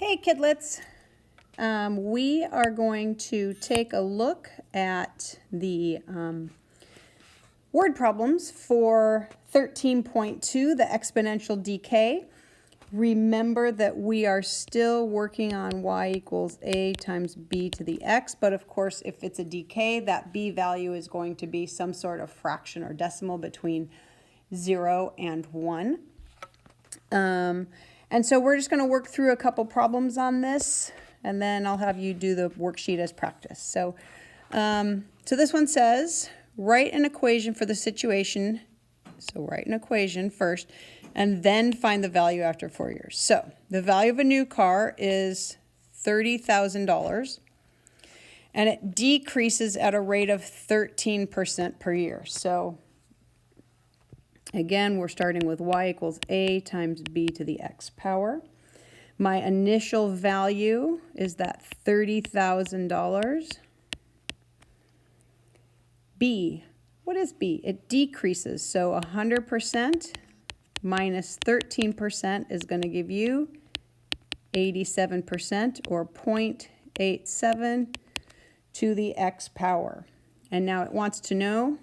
Hey kidlets, we are going to take a look at the word problems for 13.2, the exponential decay. Remember that we are still working on y equals a times b to the x, but of course if it's a decay, that b value is going to be some sort of fraction or decimal between 0 and 1. And so we're just going to work through a couple problems on this, and then I'll have you do the worksheet as practice. So this one says, write an equation for the situation. So write an equation first, and then find the value after 4 years. So the value of a new car is $30,000, and it decreases at a rate of 13% per year. So again, we're starting with y equals a times b to the x power. My initial value is that $30,000. B, what is b? It decreases, so 100% minus 13% is going to give you 87%, or 0.87 to the x power. And now it wants to know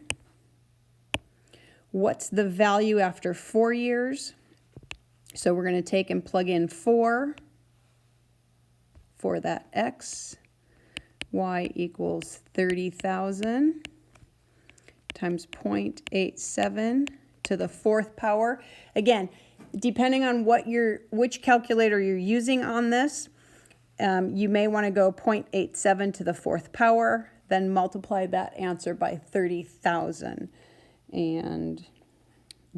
what's the value after 4 years. So we're going to take and plug in 4 for that x. Y equals 30,000 times 0.87 to the 4th power. Again, depending on which calculator you're using on this, you may want to go 0.87 to the 4th power, then multiply that answer by 30,000. And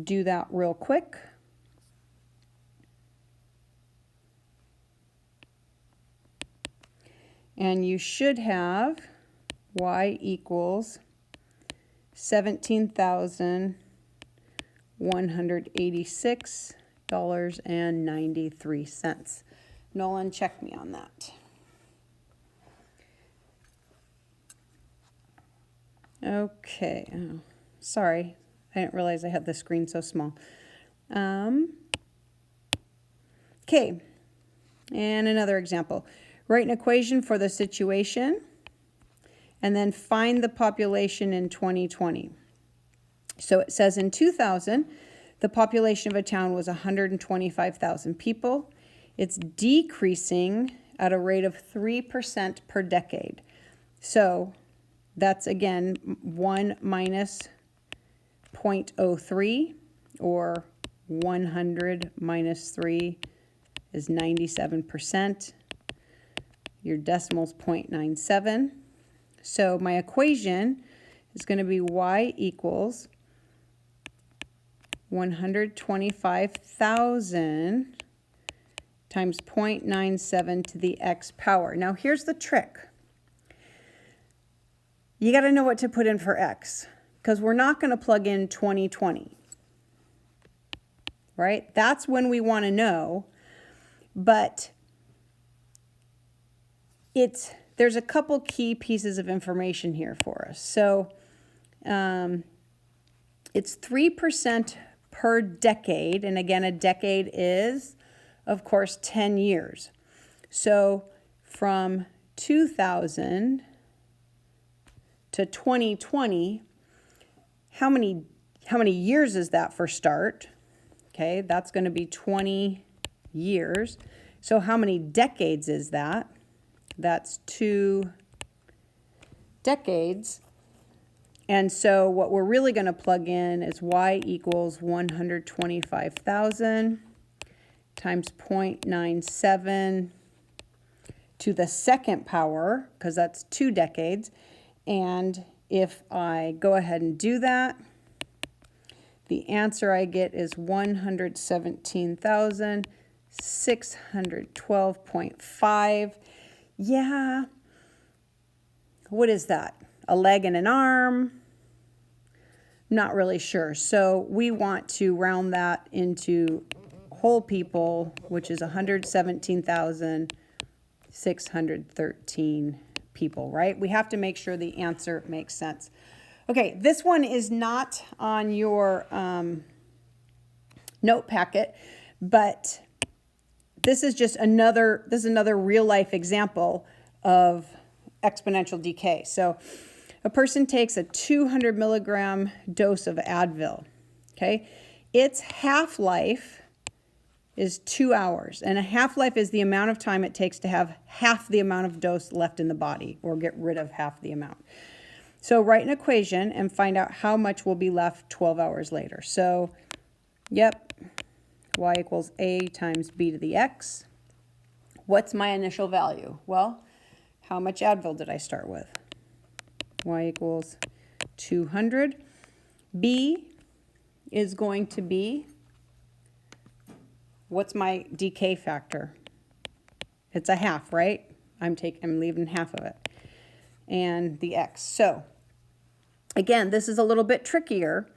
do that real quick. And you should have y equals $17,186.93. Nolan, check me on that. Okay. Oh, sorry. I didn't realize I had the screen so small. Okay, and another example. Write an equation for the situation, and then find the population in 2020. So it says in 2000, the population of a town was 125,000 people. It's decreasing at a rate of 3% per decade. So that's, again, 1 minus 0.03, or 100 minus 3 is 97%. Your decimal's 0.97. So my equation is going to be y equals 125,000 times 0.97 to the x power. Now here's the trick. You got to know what to put in for x, because we're not going to plug in 2020, right? That's when we want to know, but there's a couple key pieces of information here for us. So it's 3% per decade, and again, a decade is, of course, 10 years. So from 2000 to 2020, how many years is that for start? Okay, that's going to be 20 years. So how many decades is that? That's 2 decades. And so what we're really going to plug in is y equals 125,000 times 0.97 to the 2nd power, because that's 2 decades. And if I go ahead and do that, the answer I get is 117,612.5. Yeah. What is that? A leg and an arm? Not really sure. So we want to round that into whole people, which is 117,613 people, right? We have to make sure the answer makes sense. Okay, this one is not on your note packet, but this is just another real life example of exponential decay. So a person takes a 200 milligram dose of Advil, okay? Its half-life is 2 hours, and a half-life is the amount of time it takes to have half the amount of dose left in the body, or get rid of half the amount. So write an equation and find out how much will be left 12 hours later. So, yep, y equals a times b to the x. What's my initial value? Well, how much Advil did I start with? Y equals 200. B is going to be, what's my decay factor? It's a half, right? I'm leaving half of it. And the x. So, again, this is a little bit trickier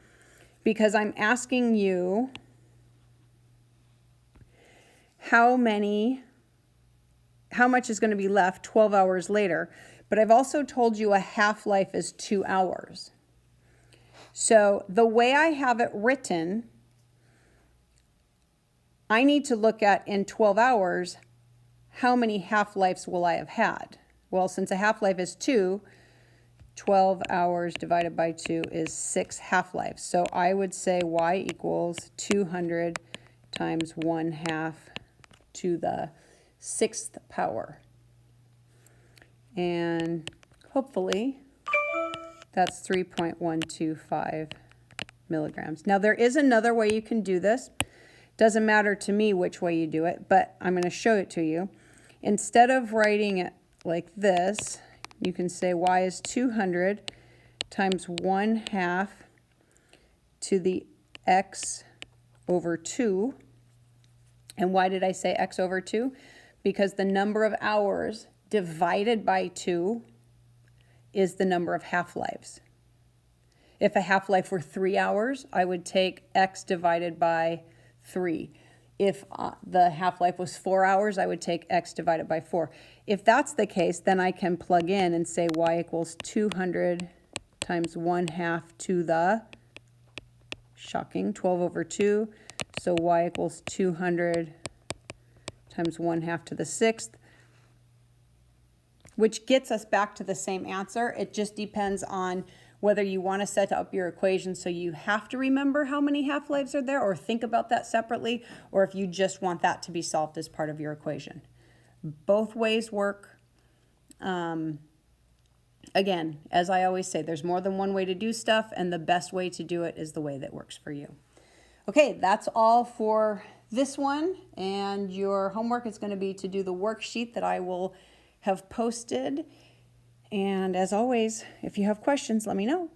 because I'm asking you how much is going to be left 12 hours later, but I've also told you a half-life is 2 hours. So the way I have it written, I need to look at in 12 hours, how many half-lives will I have had? Well, since a half-life is 2, 12 hours divided by 2 is 6 half-lives. So I would say y equals 200 times 1/2 to the 6th power. And hopefully that's 3.125 milligrams. Now there is another way you can do this. Doesn't matter to me which way you do it, but I'm going to show it to you. Instead of writing it like this, you can say y is 200 times 1/2 to the x over 2. And why did I say x over 2? Because the number of hours divided by 2 is the number of half-lives. If a half-life were 3 hours, I would take x divided by 3. If the half-life was 4 hours, I would take x divided by 4. If that's the case, then I can plug in and say y equals 200 times 1/2 to the, shocking, 12 over 2. So y equals 200 times 1/2 to the 6th, which gets us back to the same answer. It just depends on whether you want to set up your equation so you have to remember how many half-lives are there or think about that separately, or if you just want that to be solved as part of your equation. Both ways work. Again, as I always say, there's more than one way to do stuff, and the best way to do it is the way that works for you. Okay, that's all for this one, and your homework is going to be to do the worksheet that I will have posted. And as always, if you have questions, let me know.